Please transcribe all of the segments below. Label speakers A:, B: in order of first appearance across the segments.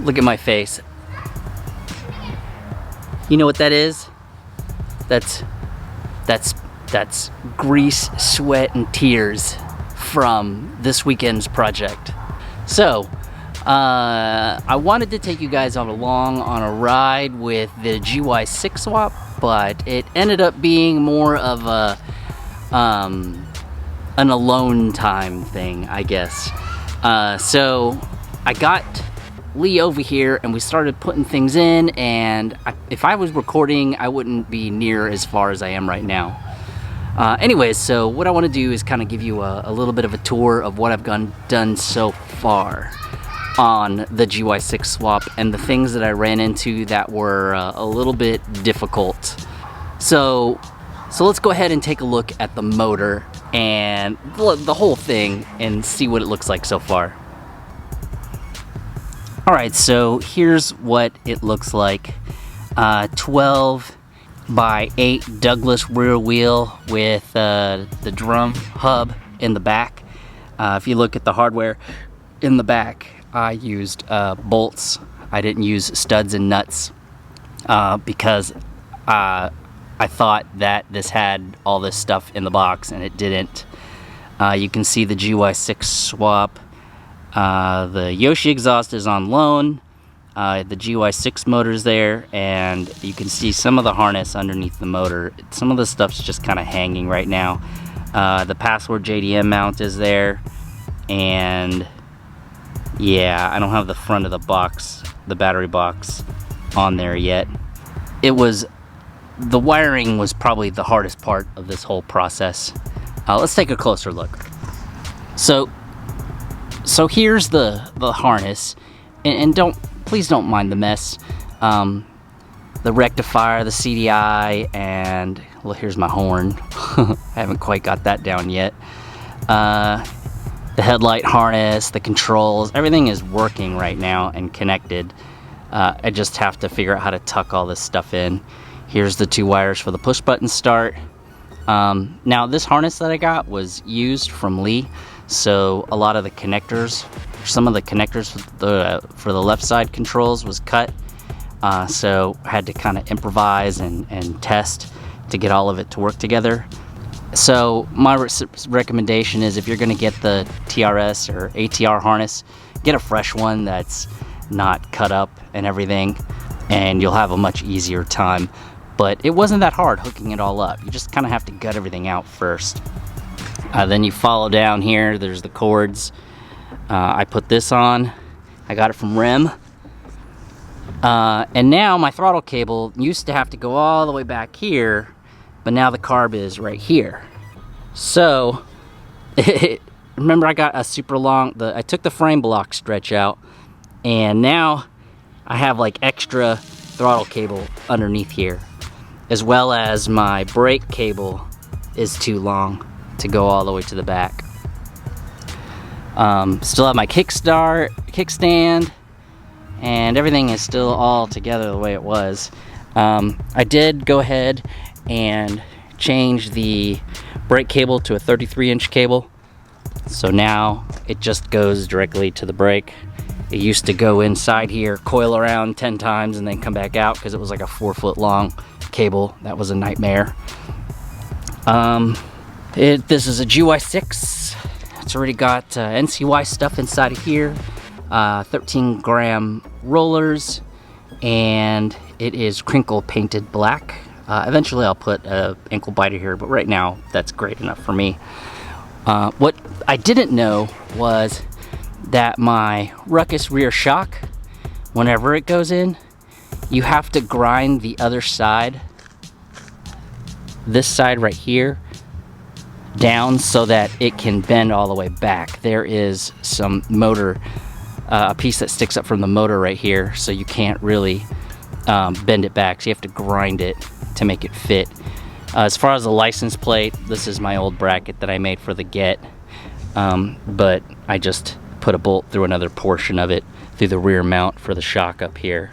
A: Look at my face. You know what that is? That's grease, sweat, and tears from this weekend's project. So, I wanted to take you guys along on a ride with the GY6 swap, but it ended up being more of a an alone time thing, I guess. So I got Lee over here and we started putting things in, and if I was recording, I wouldn't be near as far as I am right now. Anyways, so what I want to do is kind of give you a little bit of a tour of what I've done so far on the GY6 swap and the things that I ran into that were a little bit difficult. So let's go ahead and take a look at the motor and the whole thing and see what it looks like so far. Alright, so here's what it looks like. 12 by 8 Douglas rear wheel with the drum hub in the back. If you look at the hardware in the back, I used bolts. I didn't use studs and nuts because I thought that this had all this stuff in the box, and it didn't. You can see the GY6 swap. The Yoshi exhaust is on loan. The GY6 motor's there, and you can see some of the harness underneath the motor. Some of the stuff's just kind of hanging right now. The password JDM mount is there, and yeah, I don't have the front of the box, the battery box, on there yet. The wiring was probably the hardest part of this whole process. Let's take a closer look. So here's the harness, and please don't mind the mess. The rectifier, the CDI, and well, here's my horn. I haven't quite got that down yet. The headlight harness, the controls, everything is working right now and connected. I just have to figure out how to tuck all this stuff in. Here's the 2 wires for the push button start. Now this harness that I got was used from Lee, so a lot of the connectors, some of the connectors for the left side controls was cut, so I had to kind of improvise and test to get all of it to work together. So my recommendation is, if you're going to get the TRS or ATR harness, get a fresh one that's not cut up and everything, and you'll have a much easier time. But it wasn't that hard hooking it all up. You just kind of have to gut everything out first. Then you follow down here, there's the cords. I put this on. I got it from REM. And now my throttle cable used to have to go all the way back here, but now the carb is right here. So, remember I got a super long, I took the frame block stretch out, and now I have like extra throttle cable underneath here, as well as my brake cable is too long to go all the way to the back. Still have my kickstand, and everything is still all together the way it was. I did go ahead and change the brake cable to a 33-inch cable, so now it just goes directly to the brake. It used to go inside here, coil around 10 times, and then come back out because it was like a 4-foot long cable. That was a nightmare. This is a GY6. It's already got NCY stuff inside of here, 13-gram rollers, and it is crinkle painted black. Eventually I'll put an ankle biter here, but right now that's great enough for me. What I didn't know was that my Ruckus rear shock, whenever it goes in, you have to grind the other side, this side right here, down so that it can bend all the way back. There is some motor, a piece that sticks up from the motor right here, so you can't really bend it back, so you have to grind it to make it fit. As far as the license plate, this is my old bracket that I made for the Get, but I just put a bolt through another portion of it through the rear mount for the shock up here.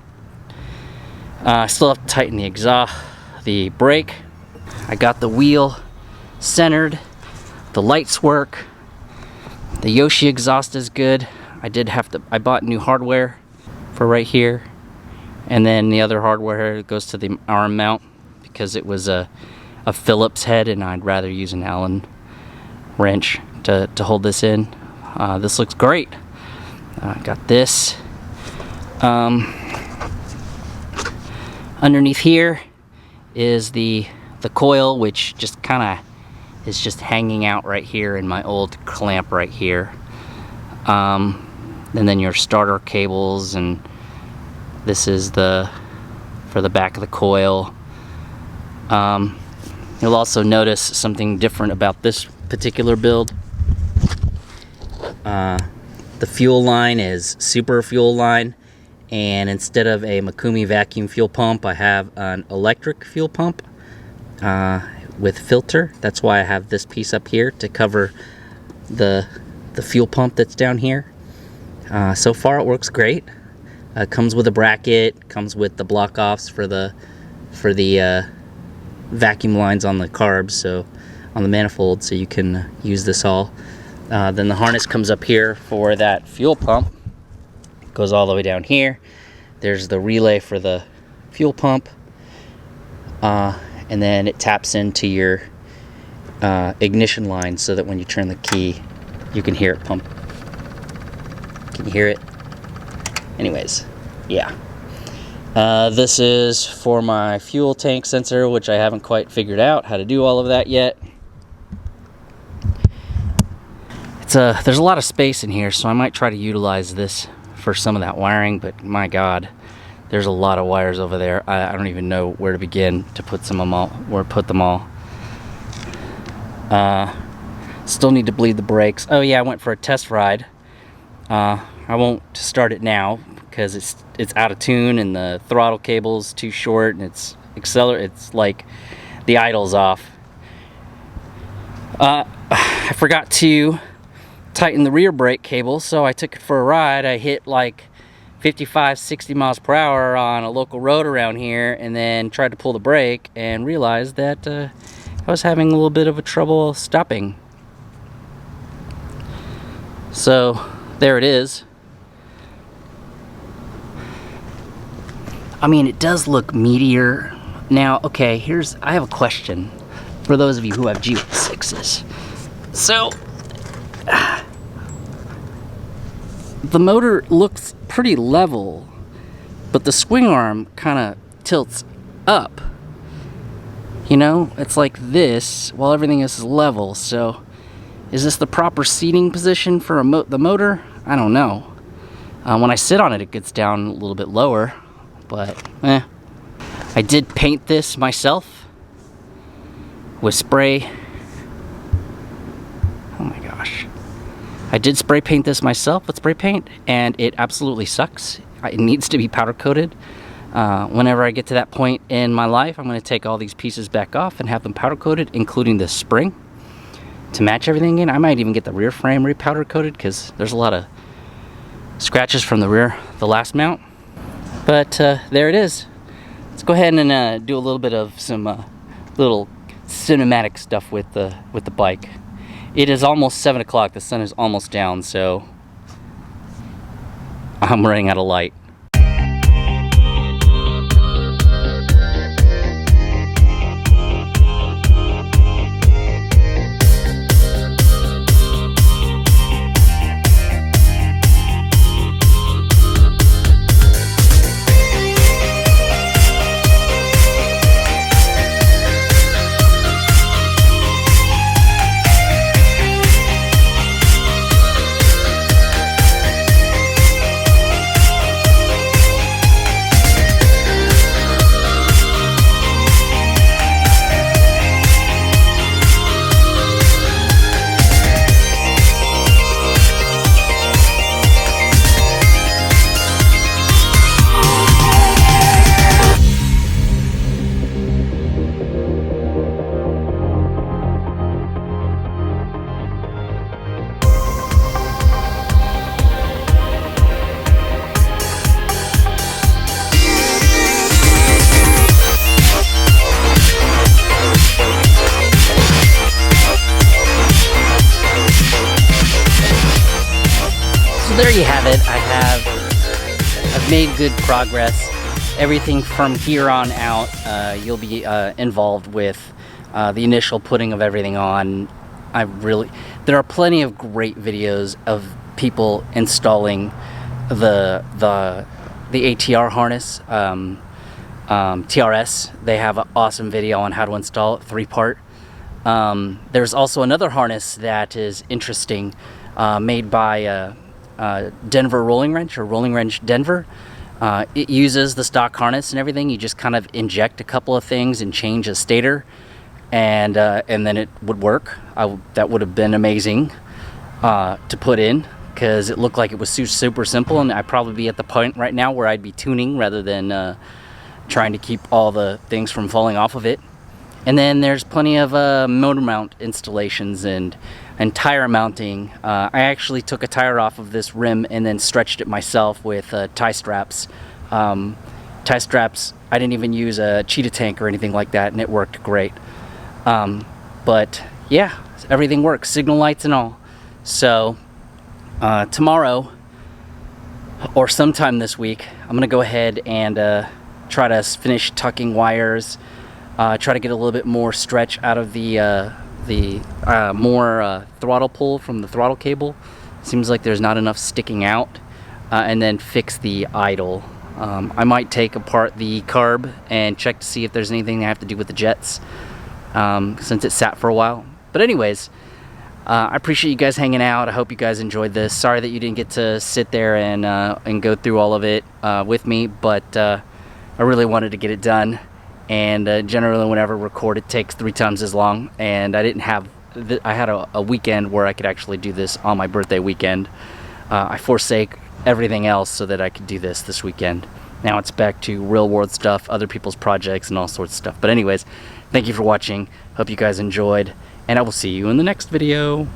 A: I still have to tighten the exhaust, the brake. I got the wheel centered, the lights work, the Yoshi exhaust is good. I bought new hardware. for right here, and then the other hardware goes to the arm mount because it was a Phillips head and I'd rather use an Allen wrench to hold this in. This looks great. Got this. Underneath here is the coil, which just kind of is just hanging out right here in my old clamp right here. And then your starter cables, and this is for the back of the coil. You'll also notice something different about this particular build. The fuel line is super fuel line, and instead of a Mikumi vacuum fuel pump, I have an electric fuel pump with filter. That's why I have this piece up here to cover the fuel pump that's down here. So far it works great. Comes with a bracket, comes with the block offs for the vacuum lines on the carbs, so on the manifold, so you can use this all. Then the harness comes up here for that fuel pump. It goes all the way down here. There's the relay for the fuel pump, and then it taps into your ignition line so that when you turn the key, you can hear it pump. Can you hear it? Anyways, yeah. This is for my fuel tank sensor, which I haven't quite figured out how to do all of that yet. There's a lot of space in here, so I might try to utilize this for some of that wiring, but my god, there's a lot of wires over there. I don't even know where to begin to put them all. Still need to bleed the brakes. Oh yeah, I went for a test ride. I won't start it now because it's out of tune and the throttle cable's too short and it's like the idle's off. I forgot to tighten the rear brake cable, so I took it for a ride. I hit like 55-60 miles per hour on a local road around here, and then tried to pull the brake and realized that I was having a little bit of a trouble stopping. So there it is. I mean, it does look meatier. Now, okay, I have a question for those of you who have GY6s. So the motor looks pretty level, but the swing arm kind of tilts up. You know, it's like this while everything is level. So is this the proper seating position for the motor? I don't know. When I sit on it, it gets down a little bit lower, but I did paint this myself with spray. Oh my gosh. I did spray paint this myself with spray paint, and it absolutely sucks. It needs to be powder coated. Whenever I get to that point in my life, I'm going to take all these pieces back off and have them powder coated, including the spring, to match everything in. I might even get the rear frame re-powder coated because there's a lot of scratches from the last mount. But there it is. Let's go ahead and do a little bit of some little cinematic stuff with the bike. It is almost 7 o'clock. The sun is almost down, so I'm running out of light. So there you have it. I have a I've made good progress. Everything from here on out, you'll be involved with the initial putting of everything on. There are plenty of great videos of people installing the ATR harness, TRS. They have an awesome video on how to install it, 3-part. There's also another harness that is interesting, made by Denver RollingWrench, or RollingWrench Denver. It uses the stock harness and everything. You just kind of inject a couple of things and change a stator, and then it would work. That would have been amazing to put in, because it looked like it was super simple, and I'd probably be at the point right now where I'd be tuning rather than trying to keep all the things from falling off of it. And then there's plenty of MotorMount installations and tire mounting. I actually took a tire off of this rim and then stretched it myself with tie straps. Tie straps, I didn't even use a cheetah tank or anything like that, and it worked great. But yeah, everything works, signal lights and all. So tomorrow, or sometime this week, I'm gonna go ahead and try to finish tucking wires, try to get a little bit more stretch out of the more throttle pull from the throttle cable. Seems like there's not enough sticking out, and then fix the idle. I might take apart the carb and check to see if there's anything I have to do with the jets, since it sat for a while. But anyways, I appreciate you guys hanging out. I hope you guys enjoyed this. Sorry that you didn't get to sit there and go through all of it with me, but I really wanted to get it done. And generally whenever I record, it takes 3 times as long, and I had a weekend where I could actually do this on my birthday weekend. I forsake everything else so that I could do this weekend. Now it's back to real world stuff, other people's projects, and all sorts of stuff. But anyways, thank you for watching. Hope you guys enjoyed, and I will see you in the next video.